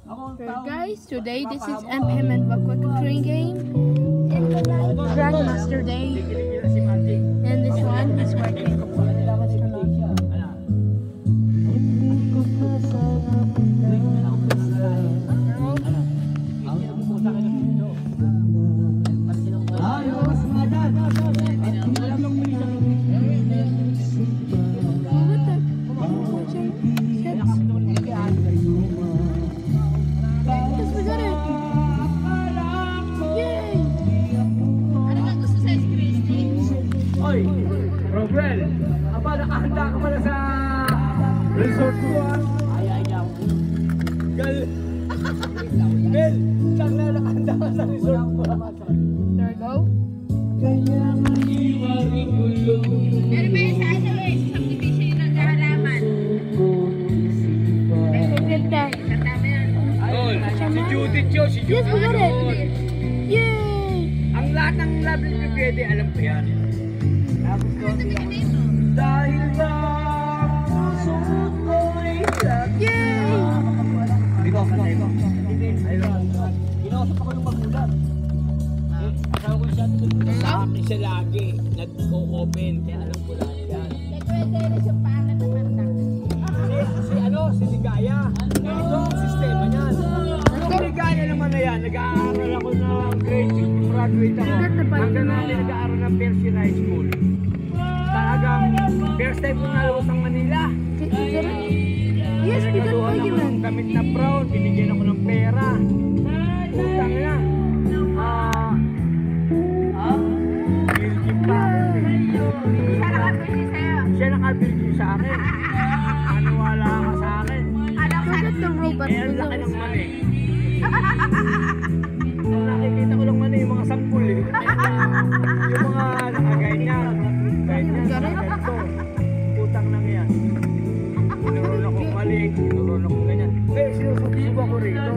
So guys, today this is MPM and Quick Train Game. Grandmaster Day. And this one is working. Robel, aba nakahanda ka pala sa resort ko ha? Ay, Gal! Bel, saan na nakahanda ka sa resort ko ha? There we go. Pero ba sa ano eh, sa subdivision yung naghahalaman? Sa tama yan. Si Judith yun, si Yes, Judith. we got it. Yay! Ang lahat ng lovely ni Pwede, alam ko yan. Dahil ba puso ko'y Yay! Ginausap ako ng magulang. Asawa ko siya, sa akin siya lagi. Nag-o-open, kaya alam ko lahat yan. Nagwede yung pangat ng anak. Si Ligaya. Ito ang sistema niyan. Yung Ligaya naman na yan, nag-aaral ako ng grade 6, graduate ako. Hanggang natin nag-aaral ng Persian High School. Talagang first time ko nalabas ng Manila. Yes, we got Nagaluhan ako ng gamit na brown, binigyan ako ng pera. Utang na. Bilgin pa ako. Siya nakabili sa akin. Wala ka sa akin. Forget the robot. Eh, ang laki ng mani. Nakikita ko lang mani, yung mga sampul eh. Yung mga nakaganyan. Ganito. Utang lang yan. Tinuruan ako mali, tinuruan ako ganyan. Eh, sinusubo ako rito.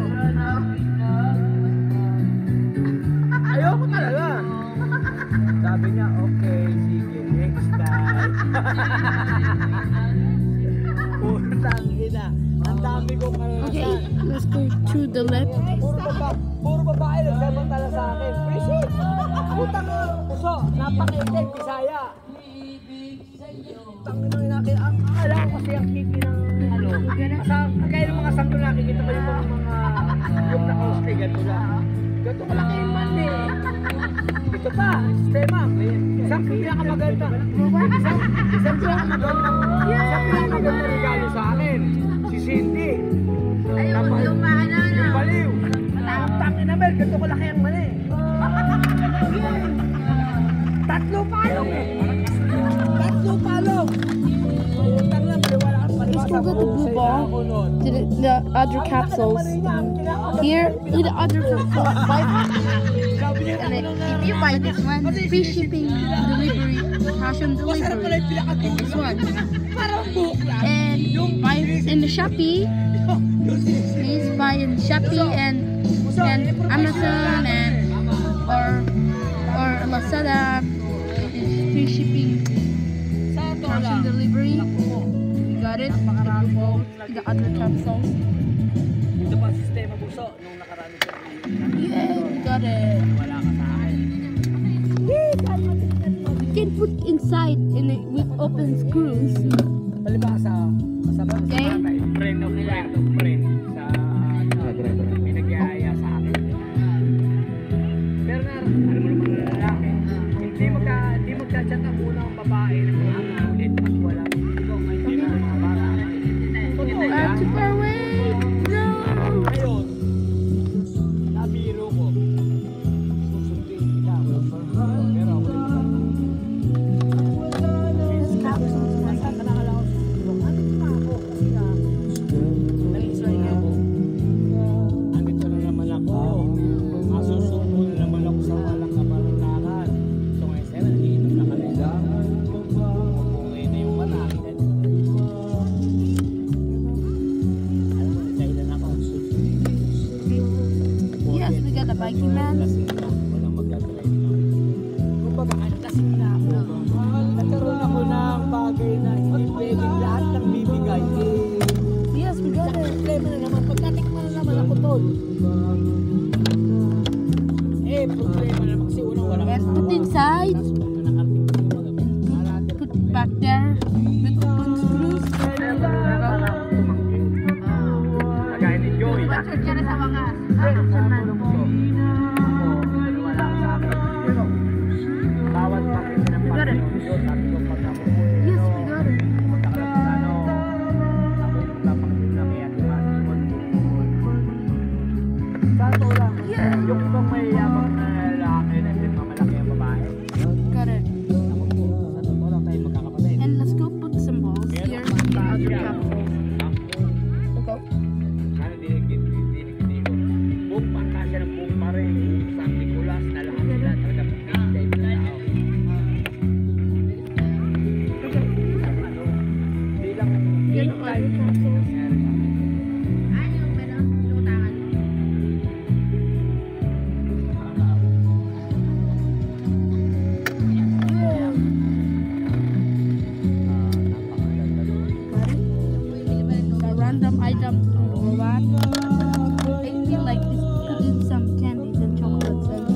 Ayoko talaga. Sabi niya, okay, sige, next time. Utang ina. Ang dami kong Okay, karanasan. let's go to the left. Puro babae nagsamantala sa akin. Appreciate! Utang ko, puso, napakaitin, Bisaya. Utang nang inakin. Akala ko kasi ang kiki ng ano. Kaya ng mga sangko nakikita ko yung yung naka-hosting, ganito lang. Ganito kalaki yung man eh. Ito pa, sistema. Isang pinakamaganda. Isang pinakamaganda regalo sa akin. Si Cindy. Ayun, yung maano na. Yung baliw. Tangin na Mel, ganito kalaki ang mali. Tatlo palong eh. Tatlo palong. Utang lang, wala kang Let's go get the blue ball. The other capsules. Here, in the other capsules. And if you buy this one, free shipping, delivery, cash on delivery. This one. And buy in the Shopee. Please buy in Shopee and Amazon or Lazada. It's free shipping, cash on delivery. You got it. The other capsules. Ito pa ang sistema buso nung nakaraan ko. Yeah, we got it. Wala ka sa akin. You can put inside and it with open screws. Palibasa, kasama sa Okay. tatay, friend of friend sa pinagyaya sa akin. Pero alam mo naman na lalaki, hindi magka-chat ang unang babae ng mga ulit at wala. Hindi na mga bata. Totoo yan. Too far away. No. Ngayon, nabiro ko. Susundin kita. Pero ako andito na naman ako. Masusuko na naman ako sa walang kapalangakan. So ngayon sila, naiinom na kami. Umuwi na yung mata. Alam mo, nagkailan ako. Yes, we got a biking man. Walang magdadrive na. Kumbaga, lasing na ako. Nagkaroon ako ng bagay na hindi pwedeng lahat ng bibigay. Yes, we got it. Problema na naman. Pag natikman na naman ako to, yun. Eh, problema naman kasi unang wala And put inside. Put back there with open screws. Kagaya ni Joy. Watcher ka na sa wakas. Bawat pakit ng pagkakas. Sabi ko pag ako Yes, we got it. punta ka lang sa ano, ako magpapakit na kaya tumasikot. Sa to lang, yung ibang mayayabang na lalaki na mamalaki ang babae. Got it. Ako po, sa totoo lang tayo magkakapatid. And let's go put some balls here in the other capsule. Okay. Sana dinig ko. Buong pangkasya ng buong pare, buong San Nicolas na lahat sila talaga pagkaintay ng tao. Ano, hindi lang Yan game ang time. other capsules. Ano yung lutangan? The random items in the robot. I feel like this put in some candies and chocolates and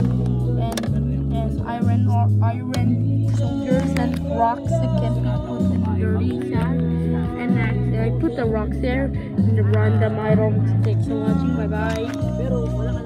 iron soldiers and rocks that can be put in dirty sand. And I put the rocks there in the random items. Thanks for watching. Bye bye. Pero wala ka